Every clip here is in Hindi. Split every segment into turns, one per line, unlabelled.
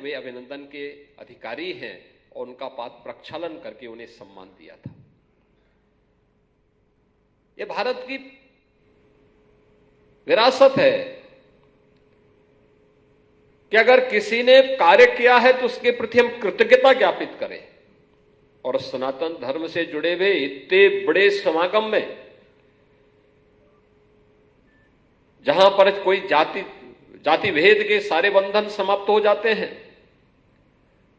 वे अभिनंदन के अधिकारी हैं और उनका पाद प्रक्षालन करके उन्हें सम्मान दिया था। ये भारत की विरासत है कि अगर किसी ने कार्य किया है तो उसके प्रति हम कृतज्ञता ज्ञापित करें। और सनातन धर्म से जुड़े हुए इतने बड़े समागम में, जहां पर कोई जाति भेद के सारे बंधन समाप्त हो जाते हैं,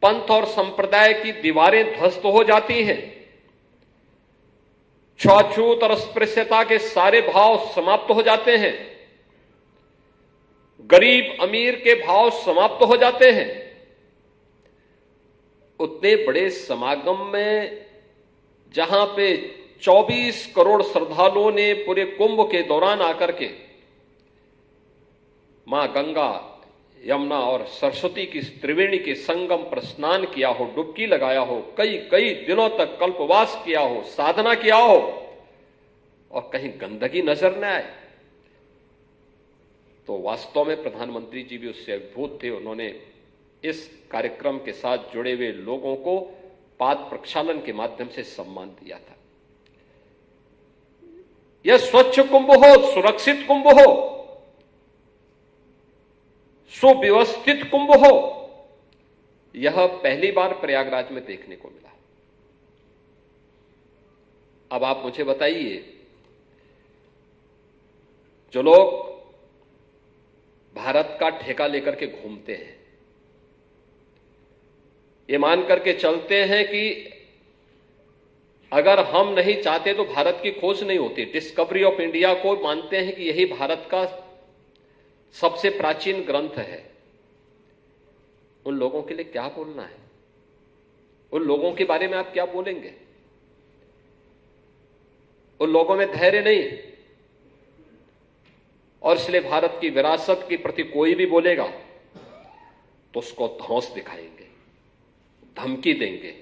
पंथ और संप्रदाय की दीवारें ध्वस्त हो जाती हैं, छूआछूत और अस्पृश्यता के सारे भाव समाप्त हो जाते हैं, गरीब अमीर के भाव समाप्त हो जाते हैं, उतने बड़े समागम में जहां पे 24 करोड़ श्रद्धालुओं ने पूरे कुंभ के दौरान आकर के मां गंगा, यमुना और सरस्वती की त्रिवेणी के संगम पर स्नान किया हो, डुबकी लगाया हो, कई कई दिनों तक कल्पवास किया हो, साधना किया हो और कहीं गंदगी नजर न आए, तो वास्तव में प्रधानमंत्री जी भी उससे अभिभूत थे। उन्होंने इस कार्यक्रम के साथ जुड़े हुए लोगों को पाद प्रक्षालन के माध्यम से सम्मान दिया था। यह स्वच्छ कुंभ हो, सुरक्षित कुंभ हो, सुव्यवस्थित कुंभ हो, यह पहली बार प्रयागराज में देखने को मिला। अब आप मुझे बताइए, जो लोग भारत का ठेका लेकर के घूमते हैं, ये मान करके चलते हैं कि अगर हम नहीं चाहते तो भारत की खोज नहीं होती, डिस्कवरी ऑफ इंडिया को मानते हैं कि यही भारत का सबसे प्राचीन ग्रंथ है, उन लोगों के लिए क्या बोलना है? उन लोगों के बारे में आप क्या बोलेंगे? उन लोगों में धैर्य नहीं, और इसलिए भारत की विरासत के प्रति कोई भी बोलेगा तो उसको धौंस दिखाएंगे, धमकी देंगे।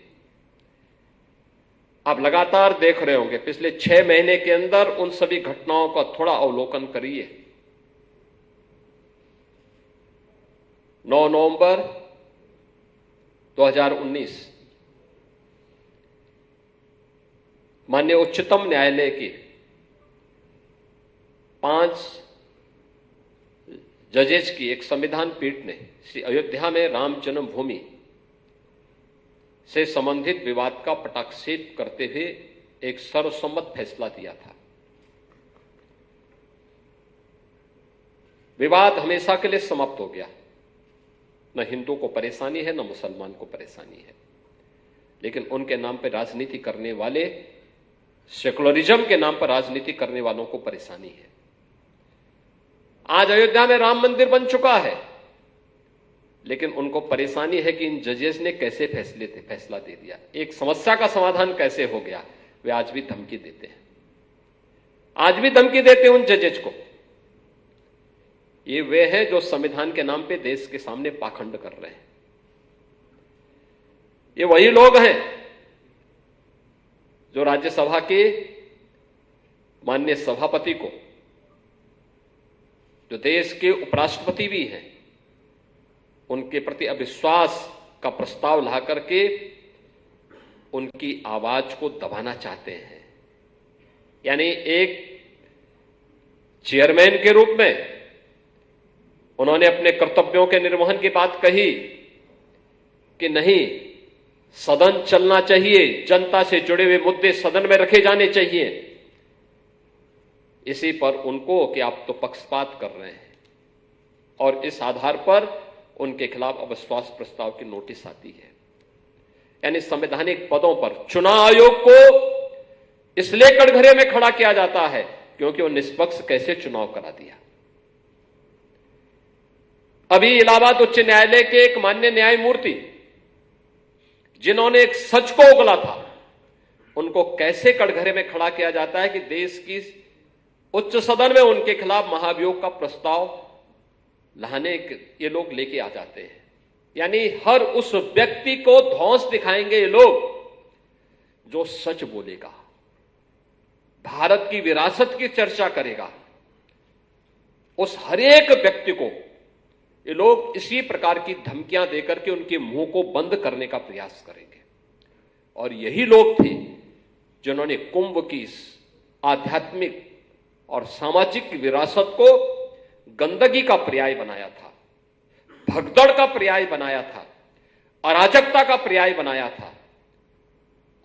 आप लगातार देख रहे होंगे, पिछले 6 महीने के अंदर उन सभी घटनाओं का थोड़ा अवलोकन करिए। 9 नवंबर 2019 माननीय उच्चतम न्यायालय की 5 जजेस की एक संविधान पीठ ने श्री अयोध्या में राम जन्मभूमि से संबंधित विवाद का पटाक्षेप करते हुए एक सर्वसम्मत फैसला दिया था। विवाद हमेशा के लिए समाप्त हो गया, न हिंदू को परेशानी है, न मुसलमान को परेशानी है, लेकिन उनके नाम पर राजनीति करने वाले, सेकुलरिज्म के नाम पर राजनीति करने वालों को परेशानी है। आज अयोध्या में राम मंदिर बन चुका है, लेकिन उनको परेशानी है कि इन जजेस ने कैसे फैसला दे दिया, एक समस्या का समाधान कैसे हो गया। वे आज भी धमकी देते हैं, आज भी धमकी देते हैं उन जजेस को। ये वे हैं जो संविधान के नाम पे देश के सामने पाखंड कर रहे हैं। ये वही लोग हैं जो राज्यसभा के माननीय सभापति को, जो देश के उपराष्ट्रपति भी हैं, उनके प्रति अविश्वास का प्रस्ताव ला करके उनकी आवाज को दबाना चाहते हैं। यानी एक चेयरमैन के रूप में उन्होंने अपने कर्तव्यों के निर्वहन की बात कही कि नहीं, सदन चलना चाहिए, जनता से जुड़े हुए मुद्दे सदन में रखे जाने चाहिए। इसी पर उनको कि आप तो पक्षपात कर रहे हैं, और इस आधार पर उनके खिलाफ अविश्वास प्रस्ताव की नोटिस आती है। यानी संवैधानिक पदों पर चुनाव आयोग को इसलिए कटघरे में खड़ा किया जाता है क्योंकि वो निष्पक्ष कैसे चुनाव करा दिया। अभी इलाहाबाद उच्च न्यायालय के एक माननीय न्यायमूर्ति, जिन्होंने एक सच को उगला था, उनको कैसे कटघरे में खड़ा किया जाता है कि देश की उच्च सदन में उनके खिलाफ महाभियोग का प्रस्ताव लाने ये लोग लेके आ जाते हैं। यानी हर उस व्यक्ति को धौंस दिखाएंगे ये लोग जो सच बोलेगा, भारत की विरासत की चर्चा करेगा। उस हर एक व्यक्ति को ये लोग इसी प्रकार की धमकियां देकर के उनके मुंह को बंद करने का प्रयास करेंगे। और यही लोग थे जिन्होंने कुंभ की इस आध्यात्मिक और सामाजिक विरासत को गंदगी का पर्याय बनाया था, भगदड़ का पर्याय बनाया था, अराजकता का पर्याय बनाया था।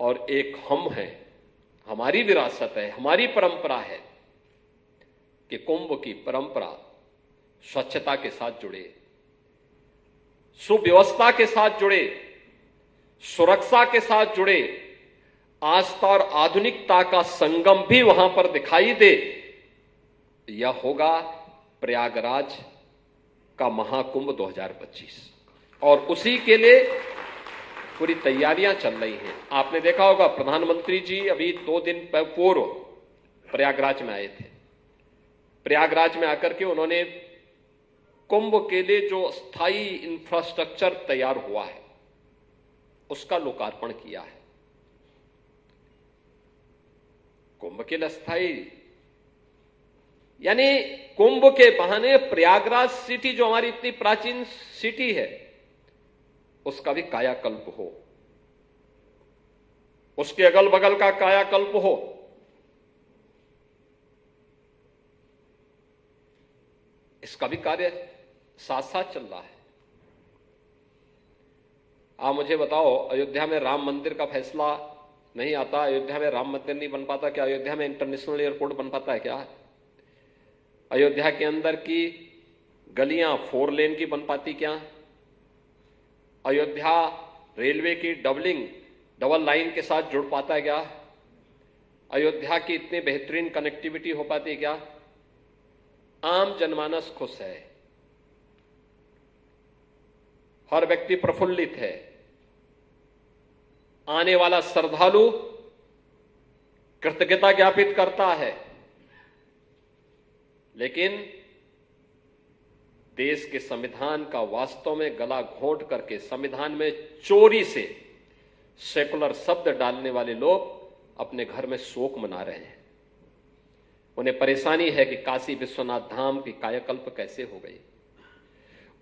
और एक हम हैं, हमारी विरासत है, हमारी परंपरा है कि कुंभ की परंपरा स्वच्छता के साथ जुड़े, सुव्यवस्था के साथ जुड़े, सुरक्षा के साथ जुड़े, आस्था और आधुनिकता का संगम भी वहां पर दिखाई दे। यह होगा प्रयागराज का महाकुंभ 2025 और उसी के लिए पूरी तैयारियां चल रही हैं। आपने देखा होगा प्रधानमंत्री जी अभी 2 दिन पूर्व प्रयागराज में आए थे। प्रयागराज में आकर के उन्होंने कुंभ के लिए जो स्थायी इंफ्रास्ट्रक्चर तैयार हुआ है उसका लोकार्पण किया है। कुंभ के लिए स्थायी यानी कुंभ के बहाने प्रयागराज सिटी जो हमारी इतनी प्राचीन सिटी है उसका भी कायाकल्प हो, उसके अगल बगल का कायाकल्प हो। इसका भी कार्य साथ साथ चल रहा है। आप मुझे बताओ, अयोध्या में राम मंदिर का फैसला नहीं आता, अयोध्या में राम मंदिर नहीं बन पाता, क्या अयोध्या में इंटरनेशनल एयरपोर्ट बन पाता है? क्या अयोध्या के अंदर की गलियां 4 लेन की बन पाती? क्या अयोध्या रेलवे की डबल लाइन के साथ जुड़ पाता है? क्या अयोध्या की इतनी बेहतरीन कनेक्टिविटी हो पाती है? क्या आम जनमानस खुश है, हर व्यक्ति प्रफुल्लित है, आने वाला श्रद्धालु कृतज्ञता ज्ञापित करता है। लेकिन देश के संविधान का वास्तव में गला घोंट करके संविधान में चोरी से सेकुलर शब्द डालने वाले लोग अपने घर में शोक मना रहे हैं। उन्हें परेशानी है कि काशी विश्वनाथ धाम की कायाकल्प कैसे हो गई।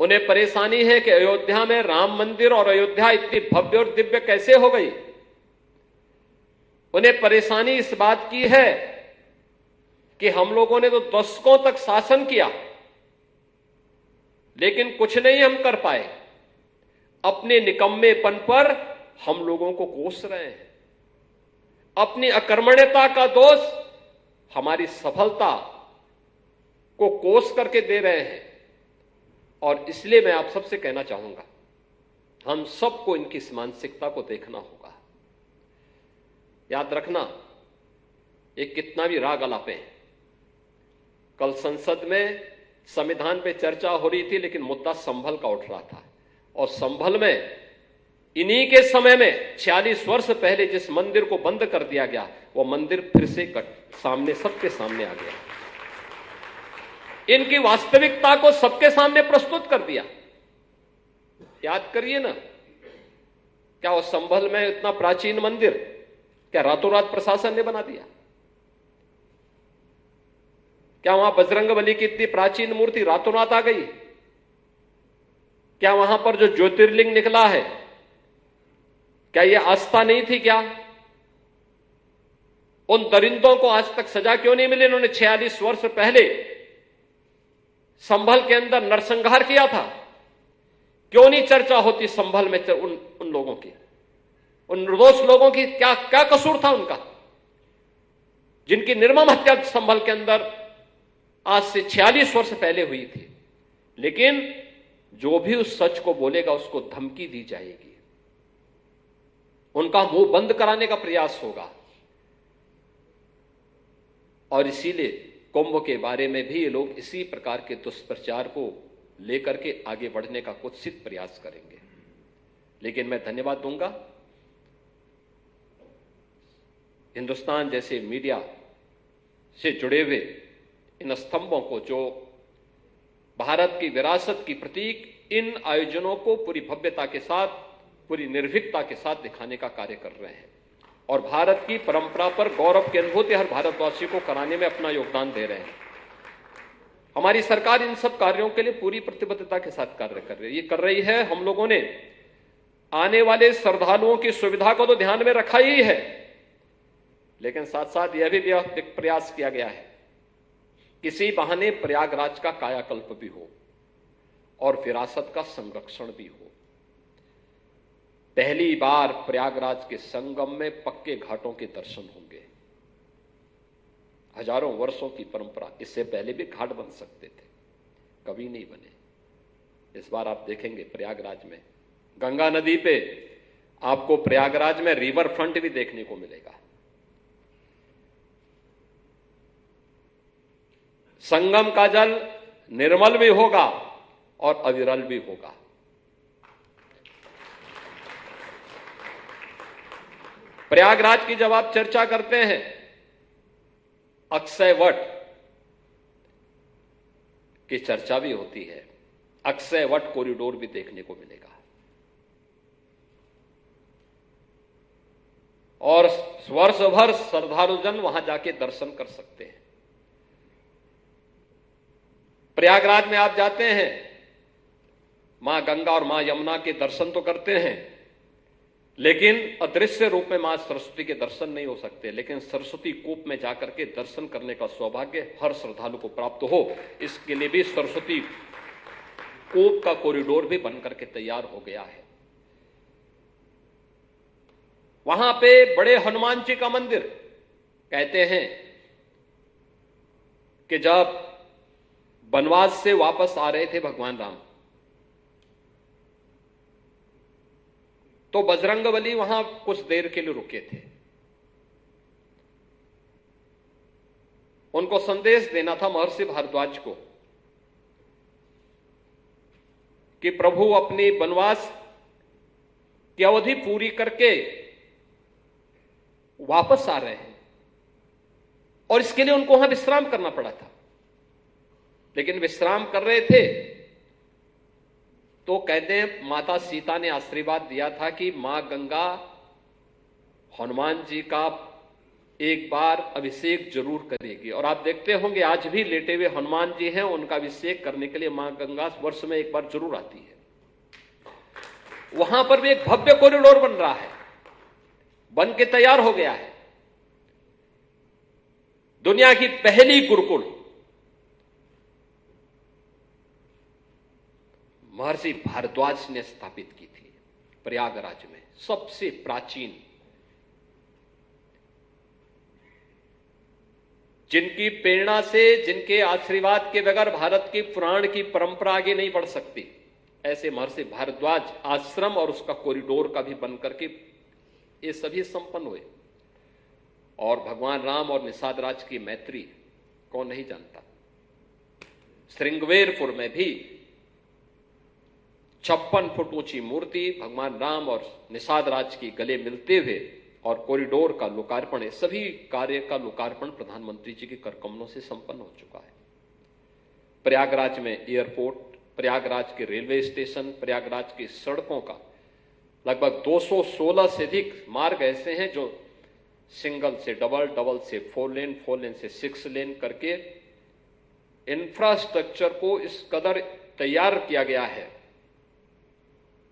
उन्हें परेशानी है कि अयोध्या में राम मंदिर और अयोध्या इतनी भव्य और दिव्य कैसे हो गई। उन्हें परेशानी इस बात की है कि हम लोगों ने तो दशकों तक शासन किया लेकिन कुछ नहीं हम कर पाए। अपने निकम्मेपन पर हम लोगों को कोस रहे हैं, अपनी अकर्मण्यता का दोष हमारी सफलता को कोस करके दे रहे हैं। और इसलिए मैं आप सबसे कहना चाहूंगा, हम सबको इनकी इस मानसिकता को देखना होगा। याद रखना, ये कितना भी राग अलापे, कल संसद में संविधान पे चर्चा हो रही थी लेकिन मुद्दा संभल का उठ रहा था। और संभल में इन्हीं के समय में 46 वर्ष पहले जिस मंदिर को बंद कर दिया गया वो मंदिर फिर से सामने, सबके सामने आ गया। इनकी वास्तविकता को सबके सामने प्रस्तुत कर दिया। याद करिए ना, क्या वो संभल में इतना प्राचीन मंदिर क्या रातों रात प्रशासन ने बना दिया? क्या वहां बजरंगबली की इतनी प्राचीन मूर्ति रातों रात आ गई? क्या वहां पर जो ज्योतिर्लिंग निकला है क्या यह आस्था नहीं थी? क्या उन दरिंदों को आज तक सजा क्यों नहीं मिली? उन्होंने 46 वर्ष पहले संभल के अंदर नरसंहार किया था। क्यों नहीं चर्चा होती संभल में उन लोगों की, उन निर्दोष लोगों की? क्या क्या कसूर था उनका, जिनकी निर्मम हत्या संभल के अंदर आज से 46 वर्ष पहले हुई थी? लेकिन जो भी उस सच को बोलेगा उसको धमकी दी जाएगी, उनका मुंह बंद कराने का प्रयास होगा। और इसीलिए कुंभ के बारे में भी ये लोग इसी प्रकार के दुष्प्रचार को लेकर के आगे बढ़ने का कुत्सित प्रयास करेंगे। लेकिन मैं धन्यवाद दूंगा हिंदुस्तान जैसे मीडिया से जुड़े हुए इन स्तंभों को, जो भारत की विरासत की प्रतीक इन आयोजनों को पूरी भव्यता के साथ, पूरी निर्भीकता के साथ दिखाने का कार्य कर रहे हैं और भारत की परंपरा पर गौरव की अनुभूति हर भारतवासी को कराने में अपना योगदान दे रहे हैं। हमारी सरकार इन सब कार्यों के लिए पूरी प्रतिबद्धता के साथ कार्य कर रही है। ये कर रही है। हम लोगों ने आने वाले श्रद्धालुओं की सुविधा को तो ध्यान में रखा ही है, लेकिन साथ साथ यह भी प्रयास किया गया है किसी बहाने प्रयागराज का कायाकल्प भी हो और विरासत का संरक्षण भी हो। पहली बार प्रयागराज के संगम में पक्के घाटों के दर्शन होंगे। हजारों वर्षों की परंपरा, इससे पहले भी घाट बन सकते थे, कभी नहीं बने। इस बार आप देखेंगे प्रयागराज में गंगा नदी पे आपको प्रयागराज में रिवर फ्रंट भी देखने को मिलेगा। संगम का जल निर्मल भी होगा और अविरल भी होगा। प्रयागराज की जब आप चर्चा करते हैं, अक्षय वट की चर्चा भी होती है। अक्षय वट कॉरिडोर भी देखने को मिलेगा और वर्ष भर श्रद्धालुजन वहां जाके दर्शन कर सकते हैं। प्रयागराज में आप जाते हैं, मां गंगा और मां यमुना के दर्शन तो करते हैं, लेकिन अदृश्य रूप में मां सरस्वती के दर्शन नहीं हो सकते। लेकिन सरस्वती कूप में जाकर के दर्शन करने का सौभाग्य हर श्रद्धालु को प्राप्त हो, इसके लिए भी सरस्वती कूप का कॉरिडोर भी बनकर के तैयार हो गया है। वहां पे बड़े हनुमान जी का मंदिर, कहते हैं कि जब वनवास से वापस आ रहे थे भगवान राम, तो बजरंगबली वहां कुछ देर के लिए रुके थे। उनको संदेश देना था महर्षि भारद्वाज को कि प्रभु अपनी वनवास की अवधि पूरी करके वापस आ रहे हैं और इसके लिए उनको वहां विश्राम करना पड़ा था। लेकिन विश्राम कर रहे थे तो कहते हैं माता सीता ने आशीर्वाद दिया था कि मां गंगा हनुमान जी का एक बार अभिषेक जरूर करेगी। और आप देखते होंगे आज भी लेटे हुए हनुमान जी हैं, उनका अभिषेक करने के लिए मां गंगा वर्ष में एक बार जरूर आती है। वहां पर भी एक भव्य कॉरिडोर बन रहा है, बन के तैयार हो गया है। दुनिया की पहली गुरुकुल महर्षि भारद्वाज ने स्थापित की थी प्रयागराज में, सबसे प्राचीन, जिनकी प्रेरणा से, जिनके आशीर्वाद के बगैर भारत की पुराण की परंपरा आगे नहीं बढ़ सकती। ऐसे महर्षि भारद्वाज आश्रम और उसका कॉरिडोर का भी बनकर के ये सभी संपन्न हुए। और भगवान राम और निषाद राज की मैत्री कौन नहीं जानता। श्रृंगवेरपुर में भी 56 फुट ऊंची मूर्ति भगवान राम और निषाद राज की गले मिलते हुए और कॉरिडोर का लोकार्पण, है सभी कार्य का लोकार्पण प्रधानमंत्री जी के कर कमलों से संपन्न हो चुका है। प्रयागराज में एयरपोर्ट, प्रयागराज के रेलवे स्टेशन, प्रयागराज की सड़कों का लगभग 216 से अधिक मार्ग ऐसे हैं जो सिंगल से डबल, डबल से 4 लेन, 4 लेन से 6 लेन करके इंफ्रास्ट्रक्चर को इस कदर तैयार किया गया है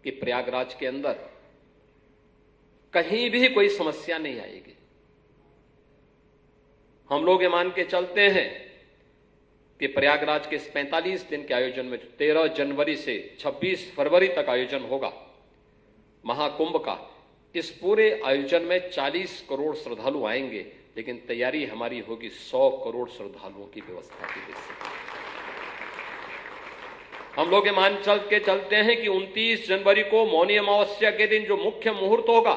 कि प्रयागराज के अंदर कहीं भी कोई समस्या नहीं आएगी। हम लोग ये मान के चलते हैं कि प्रयागराज के इस 45 दिन के आयोजन में 13 जनवरी से 26 फरवरी तक आयोजन होगा महाकुंभ का, इस पूरे आयोजन में 40 करोड़ श्रद्धालु आएंगे, लेकिन तैयारी हमारी होगी 100 करोड़ श्रद्धालुओं की व्यवस्था की वजह से। हम लोग ये मान चल के चलते हैं कि 29 जनवरी को मौनी अमावस्या के दिन जो मुख्य मुहूर्त होगा,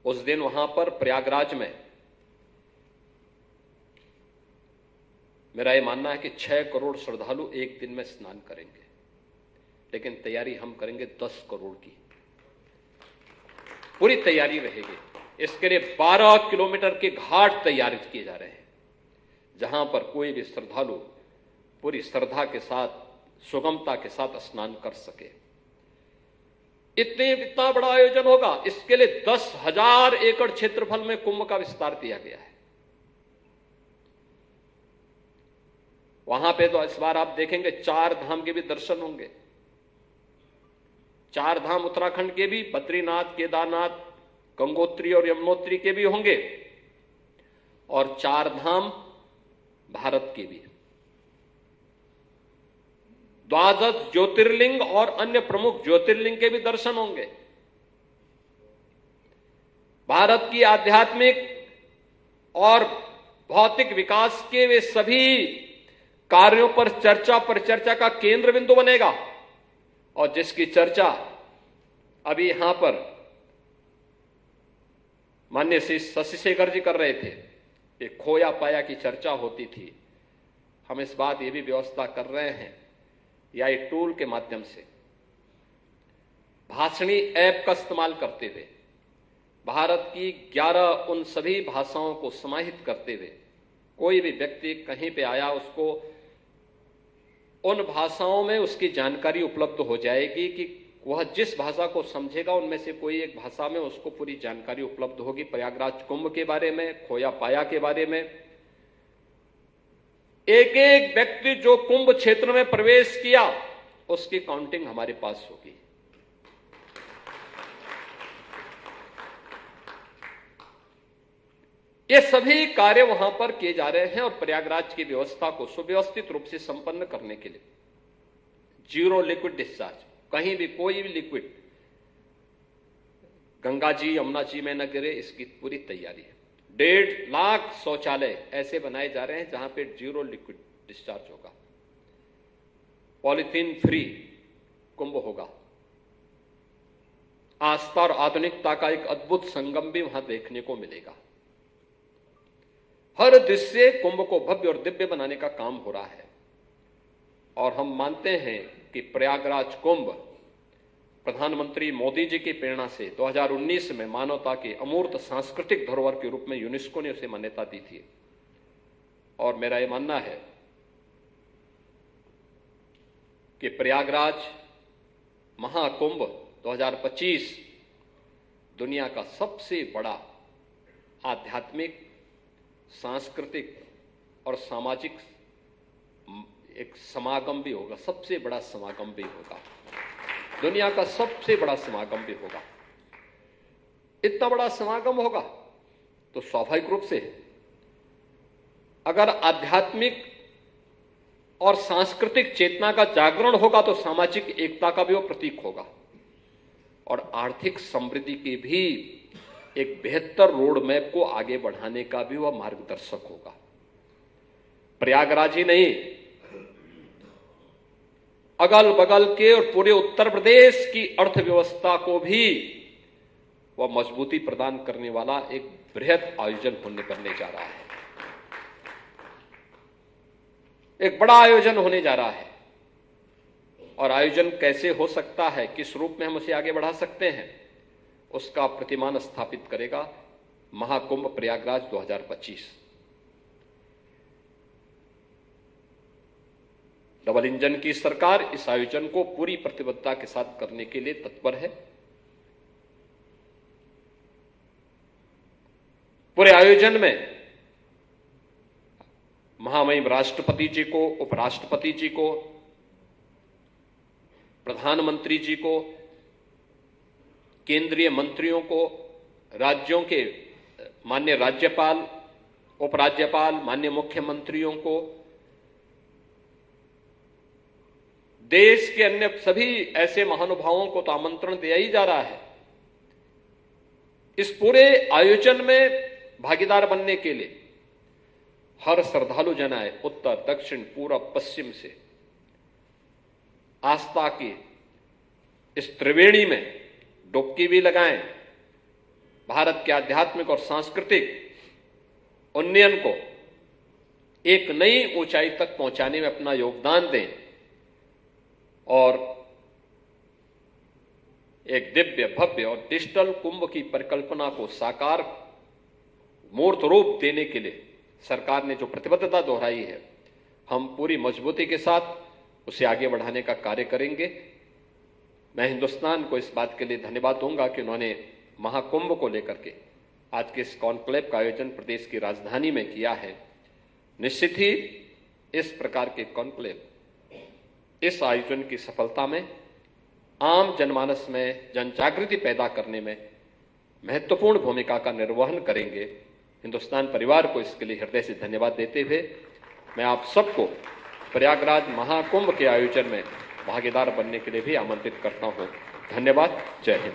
उस दिन वहां पर प्रयागराज में मेरा यह मानना है कि 6 करोड़ श्रद्धालु एक दिन में स्नान करेंगे, लेकिन तैयारी हम करेंगे 10 करोड़ की, पूरी तैयारी रहेगी। इसके लिए 12 किलोमीटर के घाट तैयार किए जा रहे हैं, जहां पर कोई भी श्रद्धालु पूरी श्रद्धा के साथ, सुगमता के साथ स्नान कर सके। इतना बड़ा आयोजन होगा, इसके लिए 10,000 एकड़ क्षेत्रफल में कुंभ का विस्तार दिया गया है। वहां पे तो इस बार आप देखेंगे 4 धाम के भी दर्शन होंगे। 4 धाम उत्तराखंड के भी, बद्रीनाथ, केदारनाथ, गंगोत्री और यमुनोत्री के भी होंगे, और 4 धाम भारत के भी। 12 ज्योतिर्लिंग और अन्य प्रमुख ज्योतिर्लिंग के भी दर्शन होंगे। भारत की आध्यात्मिक और भौतिक विकास के वे सभी कार्यों पर चर्चा का केंद्र बिंदु बनेगा, और जिसकी चर्चा अभी यहां पर माननीय श्री शशि शेखर जी कर रहे थे, ये खोया पाया की चर्चा होती थी। हम इस बात ये भी व्यवस्था कर रहे हैं, या एक टूल के माध्यम से भाषणी ऐप का इस्तेमाल करते हुए भारत की 11 उन सभी भाषाओं को समाहित करते हुए कोई भी व्यक्ति कहीं पे आया, उसको उन भाषाओं में उसकी जानकारी उपलब्ध हो जाएगी कि वह जिस भाषा को समझेगा उनमें से कोई एक भाषा में उसको पूरी जानकारी उपलब्ध होगी प्रयागराज कुंभ के बारे में, खोया पाया के बारे में। एक एक व्यक्ति जो कुंभ क्षेत्र में प्रवेश किया उसकी काउंटिंग हमारे पास होगी। ये सभी कार्य वहां पर किए जा रहे हैं, और प्रयागराज की व्यवस्था को सुव्यवस्थित रूप से संपन्न करने के लिए जीरो लिक्विड डिस्चार्ज, कहीं भी कोई भी लिक्विड गंगा जी यमुना जी में न गिरे, इसकी पूरी तैयारी है। 1.5 लाख शौचालय ऐसे बनाए जा रहे हैं जहां पे जीरो लिक्विड डिस्चार्ज होगा। पॉलीथीन फ्री कुंभ होगा। आस्था और आधुनिकता का एक अद्भुत संगम भी वहां देखने को मिलेगा। हर दृश्य कुंभ को भव्य और दिव्य बनाने का काम हो रहा है, और हम मानते हैं कि प्रयागराज कुंभ प्रधानमंत्री मोदी जी की प्रेरणा से 2019 में मानवता के अमूर्त सांस्कृतिक धरोहर के रूप में यूनेस्को ने उसे मान्यता दी थी। और मेरा यह मानना है कि प्रयागराज महाकुंभ 2025 दुनिया का सबसे बड़ा आध्यात्मिक, सांस्कृतिक और सामाजिक एक समागम भी होगा। सबसे बड़ा समागम भी होगा, दुनिया का सबसे बड़ा समागम भी होगा। इतना बड़ा समागम होगा तो स्वाभाविक रूप से अगर आध्यात्मिक और सांस्कृतिक चेतना का जागरण होगा तो सामाजिक एकता का भी वो प्रतीक होगा, और आर्थिक समृद्धि की भी एक बेहतर रोड मैप को आगे बढ़ाने का भी वह मार्गदर्शक होगा। प्रयागराज ही नहीं, अगल बगल के और पूरे उत्तर प्रदेश की अर्थव्यवस्था को भी वह मजबूती प्रदान करने वाला एक बृहद आयोजन बनने जा रहा है। एक बड़ा आयोजन होने जा रहा है, और आयोजन कैसे हो सकता है, किस रूप में हम उसे आगे बढ़ा सकते हैं, उसका प्रतिमान स्थापित करेगा महाकुंभ प्रयागराज 2025। डबल इंजन की सरकार इस आयोजन को पूरी प्रतिबद्धता के साथ करने के लिए तत्पर है। पूरे आयोजन में महामहिम राष्ट्रपति जी को, उपराष्ट्रपति जी को, प्रधानमंत्री जी को, केंद्रीय मंत्रियों को, राज्यों के माननीय राज्यपाल, उपराज्यपाल, माननीय मुख्यमंत्रियों को, देश के अन्य सभी ऐसे महानुभावों को तो आमंत्रण दिया ही जा रहा है। इस पूरे आयोजन में भागीदार बनने के लिए हर श्रद्धालु जन आए, उत्तर, दक्षिण, पूरब, पश्चिम से। आस्था की इस त्रिवेणी में डुबकी भी लगाएं, भारत के आध्यात्मिक और सांस्कृतिक उन्नयन को एक नई ऊंचाई तक पहुंचाने में अपना योगदान दें, और एक दिव्य, भव्य और डिजिटल कुंभ की परिकल्पना को साकार मूर्त रूप देने के लिए सरकार ने जो प्रतिबद्धता दोहराई है, हम पूरी मजबूती के साथ उसे आगे बढ़ाने का कार्य करेंगे। मैं हिंदुस्तान को इस बात के लिए धन्यवाद दूंगा कि उन्होंने महाकुंभ को लेकर के आज के इस कॉन्क्लेव का आयोजन प्रदेश की राजधानी में किया है। निश्चित ही इस प्रकार के कॉन्क्लेव, इस आयोजन की सफलता में, आम जनमानस में जन जागृति पैदा करने में महत्वपूर्ण भूमिका का निर्वहन करेंगे। हिंदुस्तान परिवार को इसके लिए हृदय से धन्यवाद देते हुए मैं आप सबको प्रयागराज महाकुंभ के आयोजन में भागीदार बनने के लिए भी आमंत्रित करता हूं। धन्यवाद। जय हिंद।